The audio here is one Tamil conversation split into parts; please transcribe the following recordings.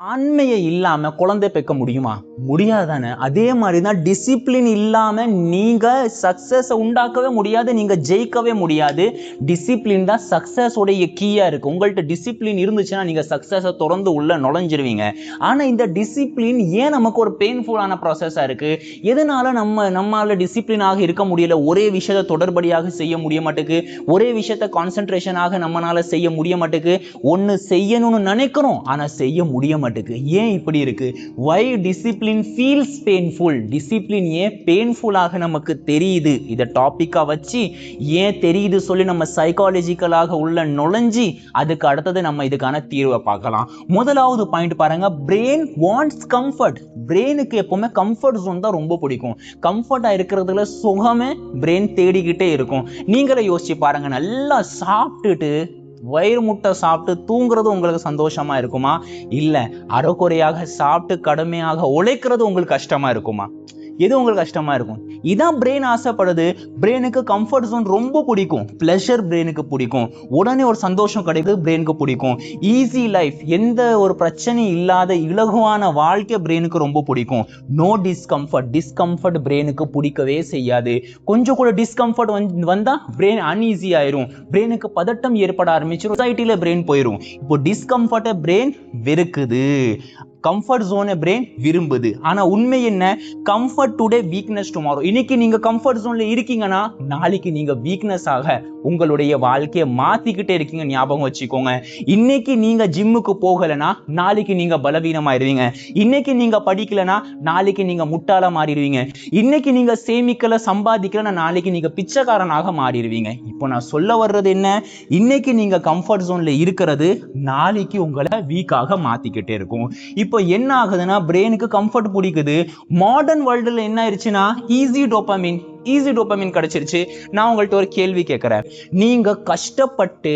ஆண்மையை இல்லாம குழந்தை பெக்க முடியுமா? முடியாதானே. அதே மாதிரி தான் டிசிப்ளின் இல்லாம நீங்க சக்சஸ் உண்டாக்கவே முடியாது, நீங்க ஜெயிக்கவே முடியாது. டிசிப்ளின் தான் சக்சஸ் உடைய கீயா இருக்கு. உங்கள்ட்ட டிசிப்ளின் இருந்துச்சுன்னா நீங்க சக்சஸை தொடர்ந்து உள்ள நுழைஞ்சிருவீங்க. ஆனா இந்த டிசிப்ளின் ஏன் நமக்கு ஒரு பெயின்ஃபுல்லான ப்ராசஸா இருக்கு? எதனால நம்மால டிசிப்ளினாக இருக்க முடியல? ஒரே விஷயத்தை தொடர்படியாக செய்ய முடிய மாட்டேக்கு, ஒரே விஷயத்தை கான்சென்ட்ரேஷனாக நம்மளால செய்ய முடிய மாட்டேக்கு. ஒன்னு செய்யணும்னு நினைக்கிறோம் ஆனா செய்ய முடிய மாட்டேங்குது. ஏன் இப்படி இருக்கு? why discipline feels painful? Discipline ஏன் பெயின்ஃபுல்லாக நமக்கு தெரியுது? இத டாபிக்கா வச்சு ஏன் தெரியுது சொல்லி நம்ம சைக்காலஜிக்கலாக உள்ள நுழைஞ்சி அதுக்கு அடுத்தது நம்ம இதுக்கான தீர்வை பார்க்கலாம். முதலாவது பாயிண்ட் பாருங்க, பிரெயின் வாண்ட்ஸ் கம்ஃபர்ட். பிரெயினுக்கு எப்பவுமே கம்ஃபர்ட் ஜோன் தான் ரொம்ப பிடிக்கும். கம்ஃபர்ட்டா இருக்கிறதுல சுகமே பிரெயின் தேடிக்கிட்டே இருக்கும். நீங்களே யோசிச்சு பாருங்க, நல்லா சாப்பிட்டுட்டு வயிறு முட்டை சாப்பிட்டு தூங்குறது உங்களுக்கு சந்தோஷமா இருக்குமா? இல்ல அரைக்குறையாக சாப்பிட்டு கடுமையாக உழைக்கிறது உங்களுக்கு கஷ்டமா இருக்குமா? எது உங்களுக்கு கஷ்டமா இருக்கும்? இதான் பிரெயின் ஆசைப்படுது. பிரெயினுக்கு கம்ஃபர்ட் ஜோன் ரொம்ப பிடிக்கும், பிளஷர் பிரெயினுக்கு பிடிக்கும், உடனே ஒரு சந்தோஷம் கிடைக்குது பிரெயினுக்கு பிடிக்கும். ஈஸி லைஃப், எந்த ஒரு பிரச்சனையும் இல்லாத இலகுவான வாழ்க்கை பிரெயினுக்கு ரொம்ப பிடிக்கும். நோ டிஸ்கம்ஃபர்ட், டிஸ்கம்ஃபர்ட் பிரெயினுக்கு பிடிக்கவே செய்யாது. கொஞ்சம் கூட டிஸ்கம்ஃபர்ட் வந்தா பிரெயின் அன்ஈஸி ஆயிரும், பிரெயினுக்கு பதட்டம் ஏற்பட ஆரம்பிச்சிடும், சொசைட்டில பிரெயின் போயிடும். இப்போ டிஸ்கம்ஃபர்ட்டை பிரெயின் வெறுக்குது, கம்ஃபர்ட் ஜோனை பிரெயின் விரும்புது. ஆனா உண்மை என்ன? Comfort today, weakness tomorrow. இன்னைக்கு நீங்க கம்ஃபர்ட் ஜோன்ல இருக்கீங்கன்னா நாளைக்கு நீங்க வீக்னஸ் ஆக உங்களுடைய வாழ்க்கையை மாத்திக்கிட்டே இருக்கீங்க, ஞாபகம் வச்சுக்கோங்க. இன்னைக்கு நீங்க ஜிம்முக்கு போகலனா நாளைக்கு நீங்க பலவீனமாயிருவீங்க. இன்னைக்கு நீங்க படிக்கலனா நாளைக்கு நீங்க முட்டாள மாறிடுவீங்க. இன்னைக்கு நீங்க சேமிக்கல சம்பாதிக்கலனா நாளைக்கு நீங்க பிச்சைக்காரனாக மாறிடுவீங்க. இப்போ நான் சொல்ல வர்றது என்ன? இன்னைக்கு நீங்க கம்ஃபர்ட் ஜோன்ல இருக்கிறது நாளைக்கு உங்களை வீக்காக மாத்திக்கிட்டே இருக்கும். இப்போ என்ன ஆகுதுன்னா, பிரெயினுக்கு கம்ஃபர்ட் பிடிக்குது. மாடர்ன் வேர்ல்டுல என்ன ஆயிடுச்சுன்னா ஈஸி டோபமின் கிடைச்சிருச்சு. நான் உங்கள்ட்ட ஒரு கேள்வி கேட்கிறேன். நீங்க கஷ்டப்பட்டு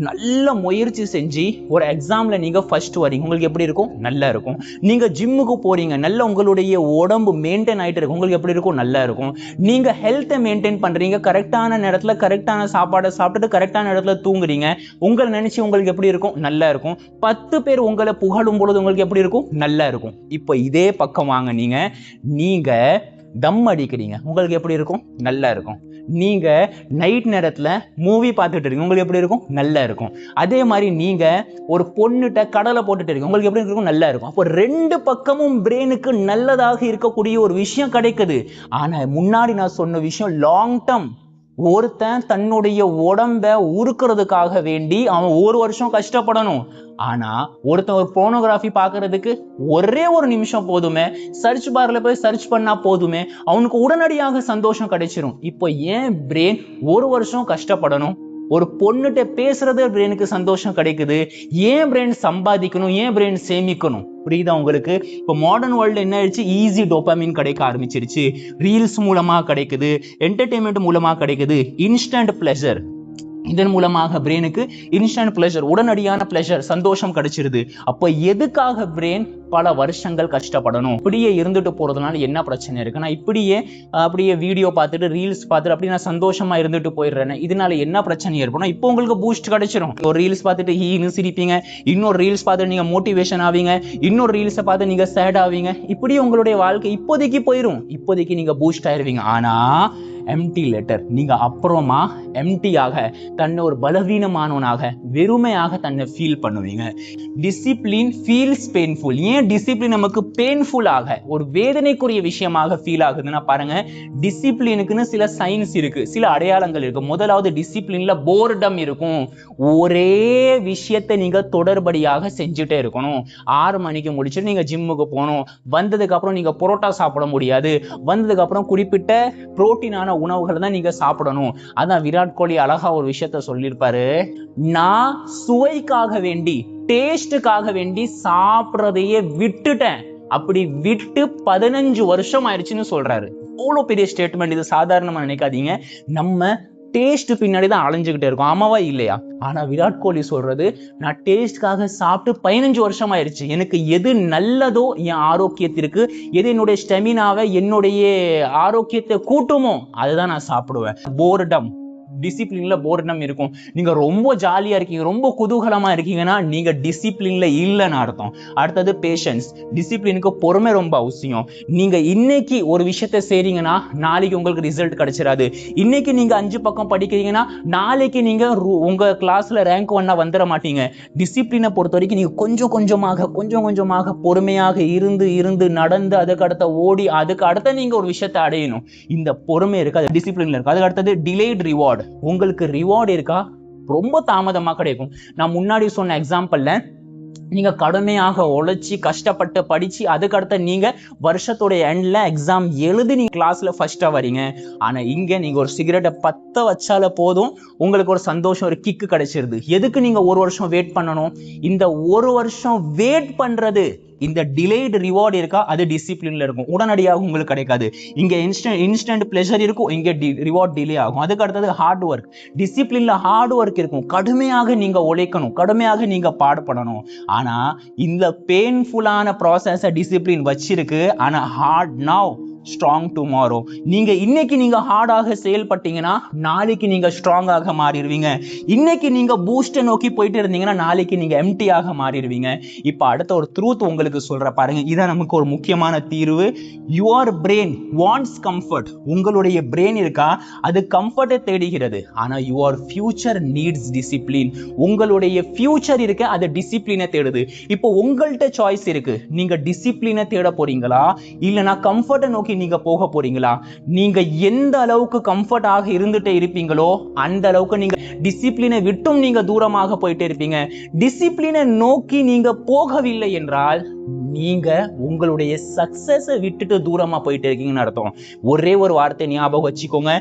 நல்ல முயற்சி செஞ்சு ஒரு எக்ஸாம்ல நீங்க ஃபர்ஸ்ட் வரீங்க, உங்களுக்கு எப்படி இருக்கும்? நல்லா இருக்கும். நீங்க ஜிம்முக்கு போறீங்க, நல்ல உங்களுடைய உடம்பு மெயின்டைன் ஆயிட்டு இருக்கு, உங்களுக்கு எப்படி இருக்கும்? நல்லா இருக்கும். நீங்க ஹெல்த்தை மெயின்டைன் பண்றீங்க, கரெக்டான நேரத்துல கரெக்டான சாப்பாடை சாப்பிட்டுட்டு கரெக்டான இடத்துல தூங்குறீங்க, உங்களை நினைச்சு உங்களுக்கு எப்படி இருக்கும்? நல்லா இருக்கும். 10 பேர் உங்களை புகழும் பொழுது உங்களுக்கு எப்படி இருக்கும்? நல்லா இருக்கும். இப்போ இதே பக்கம் வாங்க, நீங்க தம் அடிக்கிறீங்க, உங்களுக்கு எப்படி இருக்கும்? நல்லா இருக்கும். நீங்க நைட் நேரத்துல மூவி பார்த்துட்டு இருக்கீங்க, உங்களுக்கு எப்படி இருக்கும்? நல்லா இருக்கும். அதே மாதிரி நீங்க ஒரு பொண்ணுட்ட கடலை போட்டுட்டு இருக்கீங்க, உங்களுக்கு எப்படி இருக்கும்? நல்லா இருக்கும். அப்போ ரெண்டு பக்கமும் பிரெயினுக்கு நல்லதாக இருக்கக்கூடிய ஒரு விஷயம் கிடைக்குது. ஆனா முன்னாடி நான் சொன்ன விஷயம் லாங் டர்ம். ஒருத்தன் தன்னுடைய உடம்ப உருக்குறதுக்காக வேண்டி அவன் ஒரு வருஷம் கஷ்டப்படணும். ஆனா ஒருத்தன் ஒரு போனோகிராஃபி பார்க்கறதுக்கு ஒரே ஒரு நிமிஷம் போதுமே, சர்ச் பார்ல போய் சர்ச் பண்ணா போதுமே, அவனுக்கு உடனடியாக சந்தோஷம் கிடைச்சிரும். இப்போ ஏன் பிரெயின் ஒரு வருஷம் கஷ்டப்படணும்? ஒரு பொண்ணுகிட்ட பேசுறது பிரெயினுக்கு சந்தோஷம் கிடைக்குது. ஏன் பிரெயின் சம்பாதிக்கணும்? ஏன் பிரெயின் சேமிக்கணும்? புரியுதா உங்களுக்கு? இப்போ மாடர்ன் வேர்ல்டு என்ன ஆயிடுச்சு? ஈஸி டோபமின் கிடைக்க ஆரம்பிச்சிருச்சு. ரீல்ஸ் மூலமா கிடைக்குது, என்டர்டைன்மெண்ட் மூலமா கிடைக்குது, இன்ஸ்டன்ட் பிளஷர். இதன் மூலமாக பிரெயினுக்கு இன்ஸ்டன்ட் பிளஷர், உடனடியான பிளஷர், சந்தோஷம் கிடைச்சிருது. அப்போ எதுக்காக பிரெயின் பல வருஷங்கள் கஷ்டப்படணும்? இப்படியே இருந்துட்டு போறதுனால என்ன பிரச்சனை இருக்குன்னா, அப்படியே வீடியோ பார்த்துட்டு ரீல்ஸ் பார்த்துட்டு அப்படி நான் சந்தோஷமா இருந்துட்டு போயிடுறேன், இதனால என்ன பிரச்சனை ஏற்படும்? இப்போ உங்களுக்கு பூஸ்ட் கிடைச்சிரும். ஒரு ரீல்ஸ் பார்த்துட்டு ஹீனு சிரிப்பீங்க, இன்னொரு ரீல்ஸ் பார்த்துட்டு நீங்க மோட்டிவேஷன் ஆவீங்க, இன்னொரு ரீல்ஸை பார்த்து நீங்க சேட் ஆவீங்க. இப்படி உங்களுடைய வாழ்க்கை இப்போதைக்கு போயிடும், இப்போதைக்கு நீங்க பூஸ்ட் ஆயிருவீங்க. ஆனா எம்டி லெட்டர், நீங்க அப்புறமா எம்டியாக, தன்னை ஒரு பலவீனமானவனாக, வெறுமையாக தன்னை ஃபீல் பண்ணுவீங்க. Discipline feels painful. ஏன் டிசிப்ளின் நமக்கு பெயின்ஃபுல்லாக, ஒரு வேதனைக்குரிய விஷயமாக ஃபீல் ஆகுதுன்னா பாருங்க, டிசிப்ளினுக்குன்னு சில சைன்ஸ் இருக்கு, சில அடையாளங்கள் இருக்கு. முதலாவது, டிசிப்ளின்ல போர்டம் இருக்கும். ஒரே விஷயத்தை நீங்க தொடர்படியாக செஞ்சுட்டே இருக்கணும். 6 மணிக்கு முடிச்சுட்டு நீங்க ஜிம்முக்கு போகணும். வந்ததுக்கு அப்புறம் நீங்க புரோட்டா சாப்பிட முடியாது. வந்ததுக்கு அப்புறம் குறிப்பிட்ட புரோட்டீனான உணவுகளை தான் நீங்க சாப்பிடணும். அதான் விராட் கோலி அழகா ஒரு விஷயத்த சொல்லியிருப்பாரு, நான் சுவைக்காக வேண்டி, டேஸ்டுக்காக வேண்டி சாப்பிட்றதையே விட்டுட்டேன். அப்படி விட்டு 15 வருஷம் ஆயிடுச்சுன்னு சொல்றாரு. அவ்வளவு பெரிய ஸ்டேட்மெண்ட். இது சாதாரணமா நினைக்காதீங்க. நம்ம டேஸ்ட் பின்னாடி தான் அலைஞ்சுக்கிட்டே இருக்கும், ஆமாவா இல்லையா? ஆனா விராட் கோலி சொல்றது, நான் டேஸ்ட்காக சாப்பிட்டு 15 வருஷம் ஆயிடுச்சு, எனக்கு எது நல்லதோ என் ஆரோக்கியத்திற்கு, எது என்னுடைய ஸ்டெமினாவை, என்னுடைய ஆரோக்கியத்தை கூட்டுமோ அதுதான் நான் சாப்பிடுவேன். போர்டம், டிசிப்ளின்ல போர்டம் இருக்கும். நீங்க ரொம்ப ஜாலியா இருக்கீங்க, ரொம்ப குதூகலமா இருக்கீங்கன்னா நீங்க டிசிப்ளின்ல இல்லைன்னு அர்த்தம். அடுத்தது பேஷன்ஸ். டிசிப்ளினுக்கு பொறுமை ரொம்ப அவசியம். நீங்க இன்னைக்கு ஒரு விஷயத்தை செய்றீங்கன்னா நாளைக்கு உங்களுக்கு ரிசல்ட் கிடைச்சிடாது. இன்னைக்கு நீங்க 5 பக்கம் படிக்கிறீங்கன்னா நாளைக்கு நீங்க உங்க கிளாஸ்ல ரேங்க் 1 வந்துட மாட்டீங்க. டிசிப்ளினை பொறுத்த வரைக்கும் நீங்க கொஞ்சம் கொஞ்சமாக பொறுமையாக இருந்து இருந்து நடந்து அதுக்கு அடுத்த ஓடி அதுக்கு அடுத்த நீங்க ஒரு விஷயத்தை அடையணும். இந்த பொறுமை இருக்கு, அது டிசிப்ளின்ல இருக்கு. அதுக்கு அடுத்தது டிலேட் ரிவார்டு. உங்களுக்கு ரிவார்டு இருக்கா, ரொம்ப தாமதமா கிடைக்கும். நான் முன்னாடி சொன்ன எக்ஸாம்பிள்ல நீங்க கடுமையாக உழைச்சி கஷ்டப்பட்டு படிச்சு அதுக்கடுத்த நீங்க வருஷத்தோட எண்ட்ல எக்ஸாம் எழுதி நீங்க கிளாஸ்ல ஃபர்ஸ்டா வரீங்க. ஆனா இங்க நீங்க ஒரு சிகரெட்டை பத்த வச்சால போதும் உங்களுக்கு ஒரு சந்தோஷம், ஒரு கிக்கு கிடைச்சிருது. எதுக்கு நீங்க ஒரு வருஷம் வெயிட் பண்ணணும்? இந்த ஒரு வருஷம் வெயிட் பண்றது, இந்த டிலேட் ரிவார்டு இருக்கா, அது டிசிப்ளின்ல இருக்கும். உடனடியாக உங்களுக்கு கிடைக்காது. இங்க இன்ஸ்டன்ட் பிளஷர் இருக்கும், இங்க ரிவார்ட் டிலே ஆகும். அதுக்கு அடுத்தது ஹார்ட் ஒர்க். டிசிப்ளின்ல ஹார்ட் ஒர்க் இருக்கும். கடுமையாக நீங்க உழைக்கணும், கடுமையாக நீங்க பாடுபடணும். ஆனா இந்த பெயின்ஃபுல்லான ப்ராசஸை டிசிப்ளின் வச்சிருக்கு. ஆனா ஹார்ட் நவ் ஸ்ட்ராங் டுமாரோ. நீங்க இன்னைக்கு நீங்க ஹார்டாக செயல்பட்டீங்கன்னா நாளைக்கு நீங்க ஸ்ட்ராங்காக மாறிடுவீங்க. இன்னைக்கு நீங்க பூஸ்டை நோக்கி போயிட்டு இருந்தீங்கன்னா நாளைக்கு நீங்க எம்டியாக மாறிடுவீங்க. இப்ப அடுத்த ஒரு ட்ரூத் உங்களுக்கு சொல்ற பாருங்க, இதான் நமக்கு ஒரு முக்கியமான தீர்வு. Your brain wants comfort. உங்களுடைய பிரெயின் இருக்கா, அது கம்ஃபர்ட்டை தேடுகிறது. ஆனா யுவர் ஃபியூச்சர் நீட்ஸ் டிசிப்ளின். உங்களுடைய ஃபியூச்சர் இருக்க, அது டிசிப்ளினை தேடுது. இப்போ உங்கள்கிட்ட சாய்ஸ் இருக்கு. நீங்க டிசிப்ளினை தேட போறீங்களா இல்லனா கம்ஃபர்ட்டை நோக்கி நீங்க போக போறீங்களா? நீங்க எந்த அளவுக்கு கம்ஃபர்ட் ஆக இருந்துட்டே இருப்பீங்களோ அந்த அளவுக்கு நீங்க டிசிப்ளினை விட்டும் நீங்க தூரமாக போயிட்டே இருப்பீங்க. டிசிப்ளினை நோக்கி நீங்க போகவில்லை என்றால் நீங்க உங்களுடைய சக்சஸை விட்டுட்டு தூரமா போயிட்டு இருக்கீங்கன்னு அர்த்தம். ஒரே ஒரு வார்த்தை ஞாபகம் வச்சுக்கோங்க,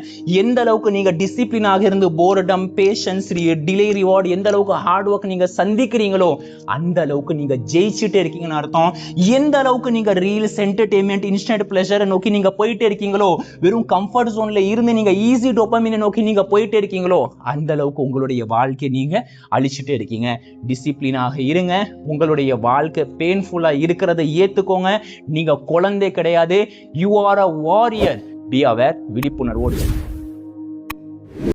எந்த அளவுக்கு நீங்க டிசிப்ளினாக இருந்து போர்டம், பேஷன்ஸ், டிலே ரிவார்டு, எந்த அளவுக்கு ஹார்ட் ஒர்க் நீங்க சந்திக்கிறீங்களோ அந்த அளவுக்கு நீங்க ஜெயிச்சுட்டே இருக்கீங்கன்னு அர்த்தம். எந்த அளவுக்கு நீங்க ரீல்ஸ், என்டர்டெயின்மெண்ட், இன்ஸ்டன்ட் பிளஷரை நோக்கி நீங்க போயிட்டே இருக்கீங்களோ, வெறும் கம்ஃபர்ட் ஜோன்ல இருந்து நீங்க ஈஸி டோபமைனை நோக்கி நீங்க போயிட்டே இருக்கீங்களோ அந்த அளவுக்கு உங்களுடைய வாழ்க்கையை நீங்க அழிச்சுட்டே இருக்கீங்க. டிசிப்ளினாக இருங்க. உங்களுடைய வாழ்க்கை பெயின்ஃபுல்லா இருக்கிறத ஏத்துக்கோங்க. நீங்க குழந்தை கிடையாது. You are a warrior. Be aware. விழிப்புணர்வோடு.